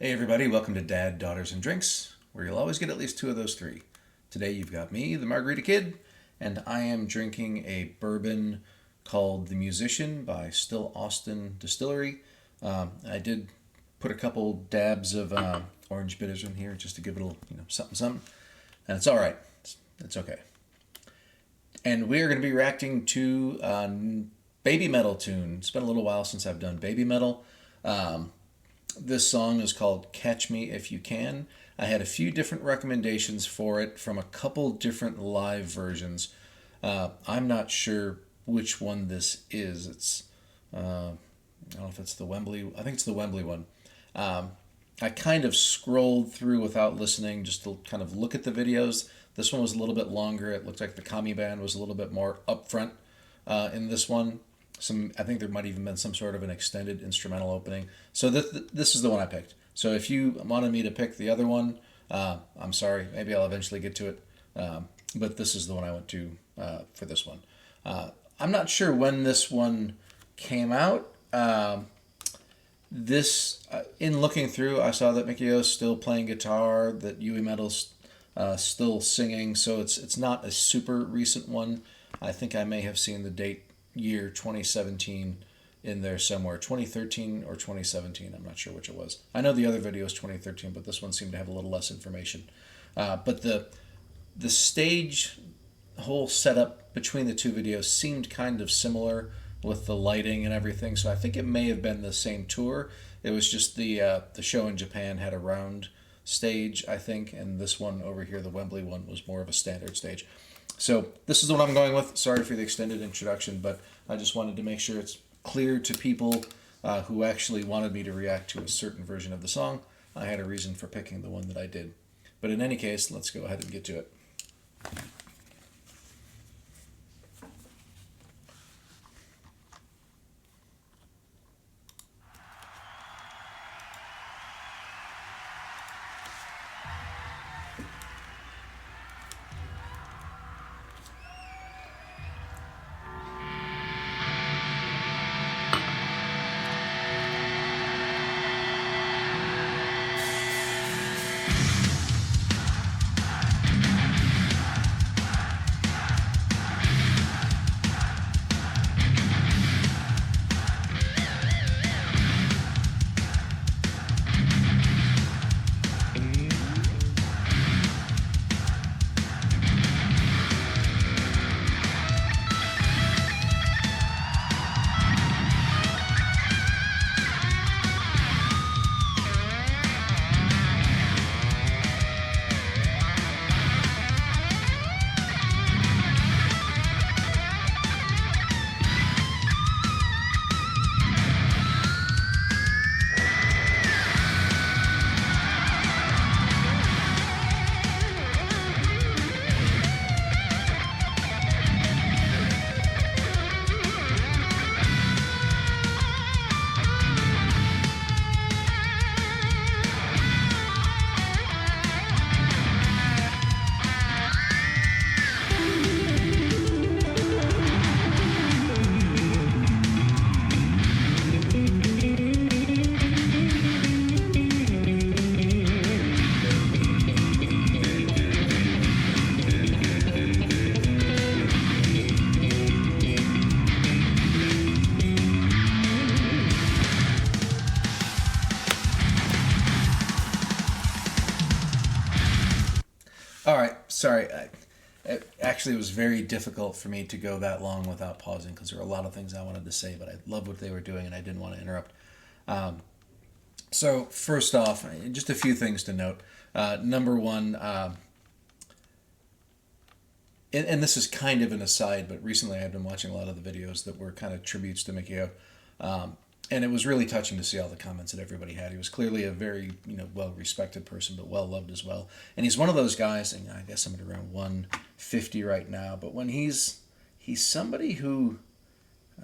Hey everybody, welcome to Dad, Daughters, and Drinks, where you'll always get at least two of those three. Today you've got me, the Margarita Kid, and I am drinking a bourbon called The Musician by Still Austin Distillery. I did put a couple dabs of orange bitters in here just to give it a little, something, and it's all right. It's okay. And we are going to be reacting to a Babymetal tune. It's been a little while since I've done Babymetal. This song is called Catch Me If You Can. I had a few different recommendations for it from a couple different live versions. I'm not sure which one this is. It's I don't know if it's the Wembley. I think it's the Wembley one. I kind of scrolled through without listening just to kind of look at the videos. This one was a little bit longer. It looked like the Kami band was a little bit more upfront in this one. I think there might even been some sort of an extended instrumental opening. So this is the one I picked. So if you wanted me to pick the other one, I'm sorry. Maybe I'll eventually get to it. But this is the one I went to for this one. I'm not sure when this one came out. In looking through, I saw that Mickey O's still playing guitar, that Yui Metal's still singing. So it's not a super recent one. I think I may have seen the date year 2017 in there somewhere, 2013 or 2017. I'm not sure which it was. I know the other video is 2013, but this one seemed to have a little less information. But the stage whole setup between the two videos seemed kind of similar with the lighting and everything. So I think it may have been the same tour. It was just the show in Japan had a round stage, I think, and this one over here, the Wembley one, was more of a standard stage. So this is the one I'm going with. Sorry for the extended introduction, but I just wanted to make sure it's clear to people who actually wanted me to react to a certain version of the song. I had a reason for picking the one that I did. But in any case, let's go ahead and get to it. All right, sorry. It was very difficult for me to go that long without pausing because there were a lot of things I wanted to say, but I loved what they were doing and I didn't want to interrupt. So first off, just a few things to note. Number one, and this is kind of an aside, but recently I've been watching a lot of the videos that were kind of tributes to Mikio. And it was really touching to see all the comments that everybody had. He was clearly a very, well-respected person, but well-loved as well. And he's one of those guys, and I guess I'm at around 150 right now, but when he's somebody who,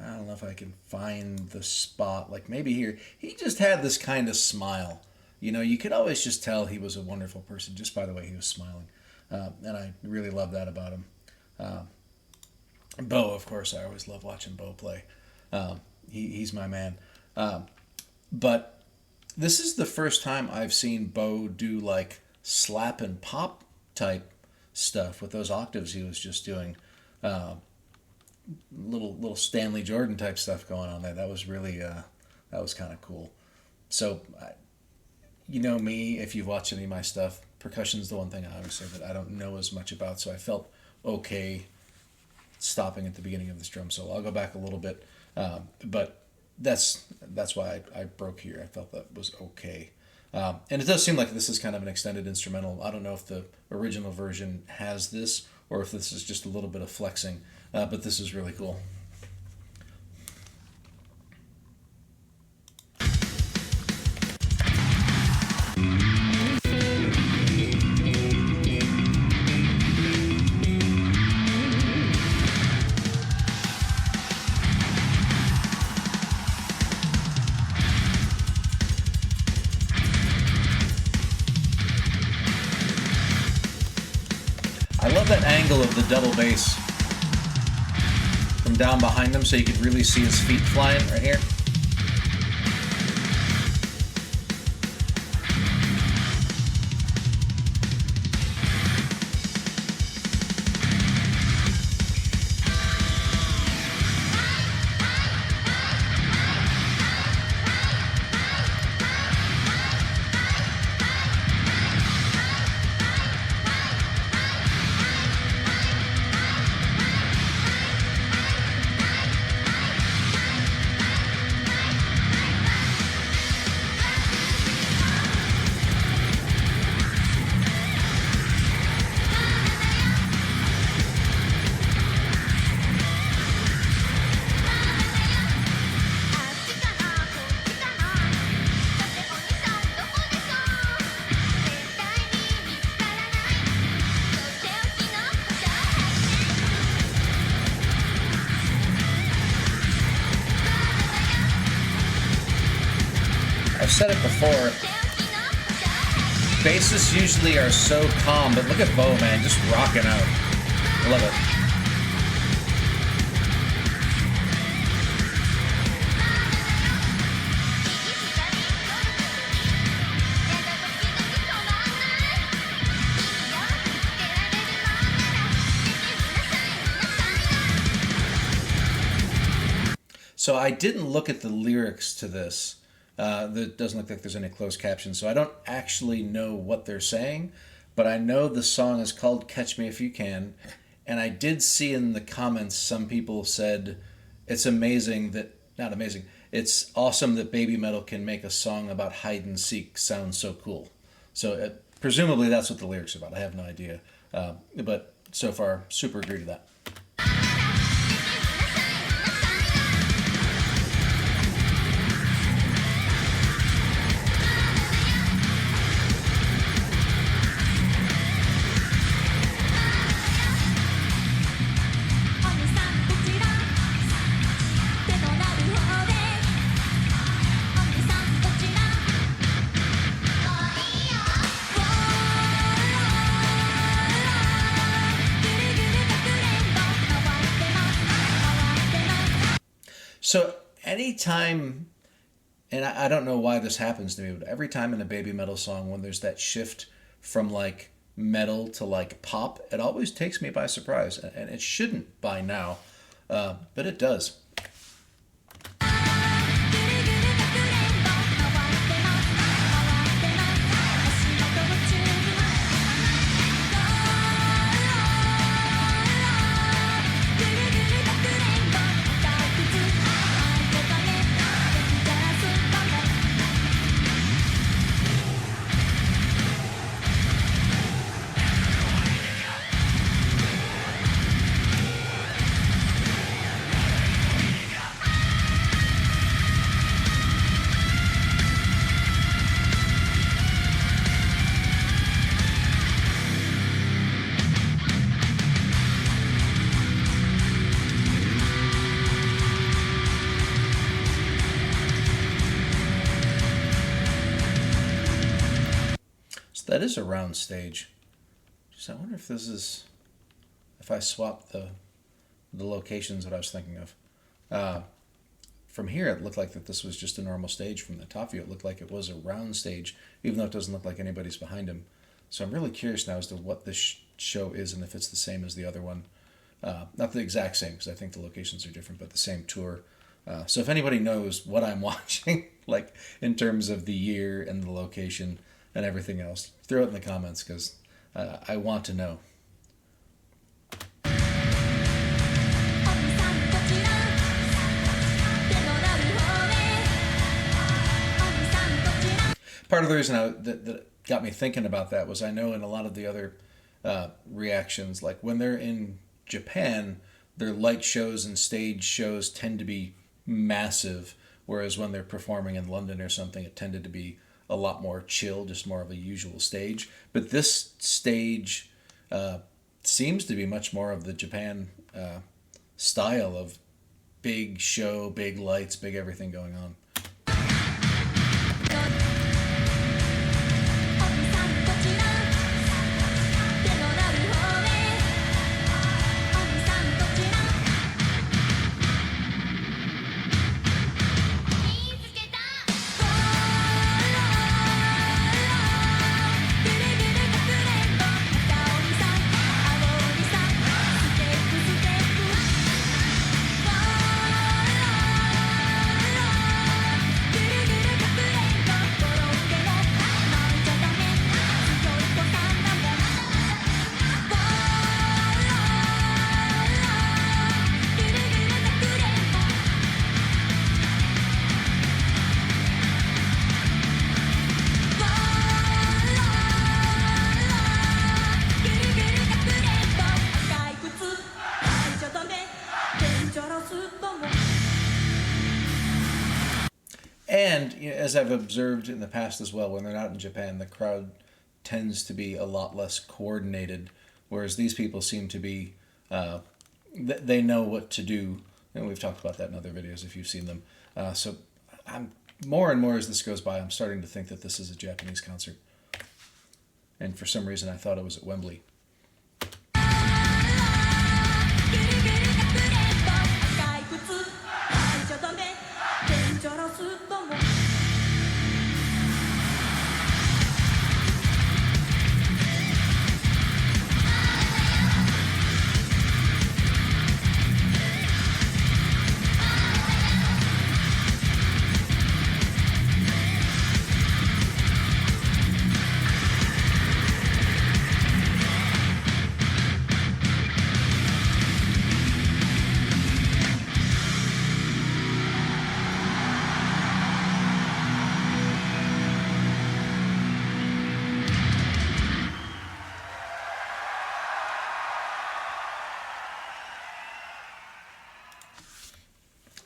I don't know if I can find the spot, like maybe here, he just had this kind of smile. You could always just tell he was a wonderful person just by the way he was smiling. And I really love that about him. Bo, of course, I always love watching Bo play. He's my man. But This is the first time I've seen Bo do like slap and pop type stuff with those octaves he was just doing. Uh, little Stanley Jordan type stuff going on there. That was really that was kind of cool. So you know me, if you've watched any of my stuff, percussion's the one thing I always say that I don't know as much about. So I felt okay stopping at the beginning of this drum solo. I'll go back a little bit, but that's why I broke here. I felt that was okay. And it does seem like this is kind of an extended instrumental. I don't know if the original version has this or if this is just a little bit of flexing, but this is really cool. I love that angle of the double bass from down behind him so you could really see his feet flying right here. I've said it before, bassists usually are so calm, but look at Bo, man, just rocking out. I love it. So I didn't look at the lyrics to this. It doesn't look like there's any closed captions, so I don't actually know what they're saying, but I know the song is called Catch Me If You Can, and I did see in the comments some people said it's amazing that, not amazing, it's awesome that Babymetal can make a song about hide and seek sound so cool. So presumably that's what the lyrics are about. I have no idea, but so far, super agree to that. So anytime, and I don't know why this happens to me, but every time in a Babymetal song when there's that shift from like metal to like pop, it always takes me by surprise, and it shouldn't by now, but it does. That is a round stage. So I wonder if this is, if I swap the locations that I was thinking of. from here it looked like that this was just a normal stage. From the top view, it looked like it was a round stage, even though it doesn't look like anybody's behind him. So I'm really curious now as to what this show is and if it's the same as the other one. Not the exact same, because I think the locations are different, but the same tour. So if anybody knows what I'm watching, like in terms of the year and the location and everything else, throw it in the comments, because I want to know. Part of the reason that got me thinking about that was I know in a lot of the other reactions, like when they're in Japan, their light shows and stage shows tend to be massive, whereas when they're performing in London or something, it tended to be a lot more chill, just more of a usual stage. But this stage seems to be much more of the Japan style of big show, big lights, big everything going on. And as I've observed in the past as well, when they're not in Japan, the crowd tends to be a lot less coordinated, whereas these people seem to be, they know what to do, and we've talked about that in other videos if you've seen them. So I'm more and more as this goes by, I'm starting to think that this is a Japanese concert. And for some reason I thought it was at Wembley.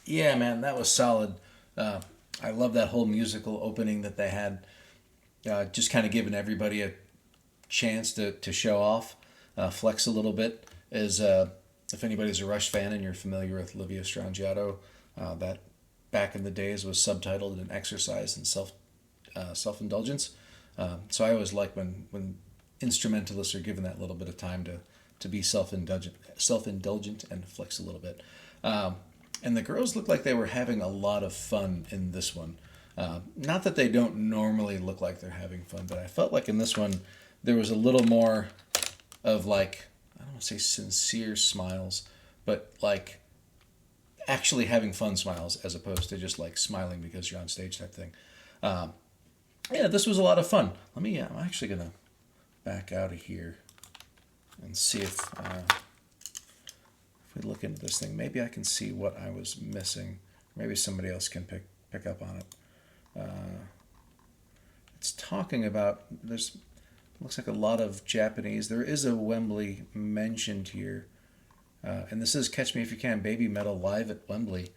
Yeah, man, that was solid. I love that whole musical opening that they had. Just kind of giving everybody a chance to show off, flex a little bit. As if anybody's a Rush fan and you're familiar with Livia Strangiato, that back in the days was subtitled an exercise in self-indulgence. So I always like when instrumentalists are given that little bit of time to be self-indulgent and flex a little bit. And the girls looked like they were having a lot of fun in this one. Not that they don't normally look like they're having fun, but I felt like in this one there was a little more of like, I don't want to say sincere smiles, but like actually having fun smiles as opposed to just like smiling because you're on stage type thing. Yeah, this was a lot of fun. I'm actually going to back out of here and see if we look into this thing, maybe I can see what I was missing. Maybe somebody else can pick up on it. It's talking about, looks like a lot of Japanese. There is a Wembley mentioned here. And this is Catch Me If You Can, Babymetal live at Wembley.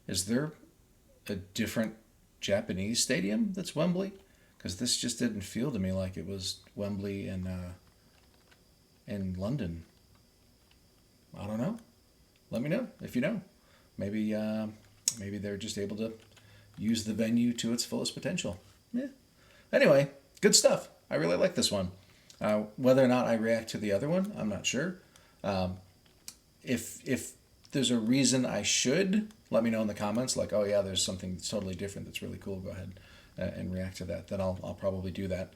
Is there a different Japanese stadium that's Wembley? Because this just didn't feel to me like it was Wembley in London. I don't know. Let me know if you know. Maybe they're just able to use the venue to its fullest potential. Yeah. Anyway, good stuff. I really like this one. Whether or not I react to the other one, I'm not sure. If there's a reason I should let me know in the comments, like, oh yeah, there's something that's totally different that's really cool, go ahead and react to that. Then I'll probably do that.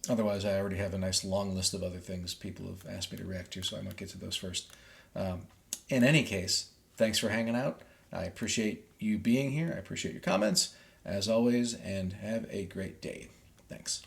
Otherwise, I already have a nice long list of other things people have asked me to react to, so I might get to those first. In any case, thanks for hanging out. I appreciate you being here. I appreciate your comments, as always, and have a great day. Thanks.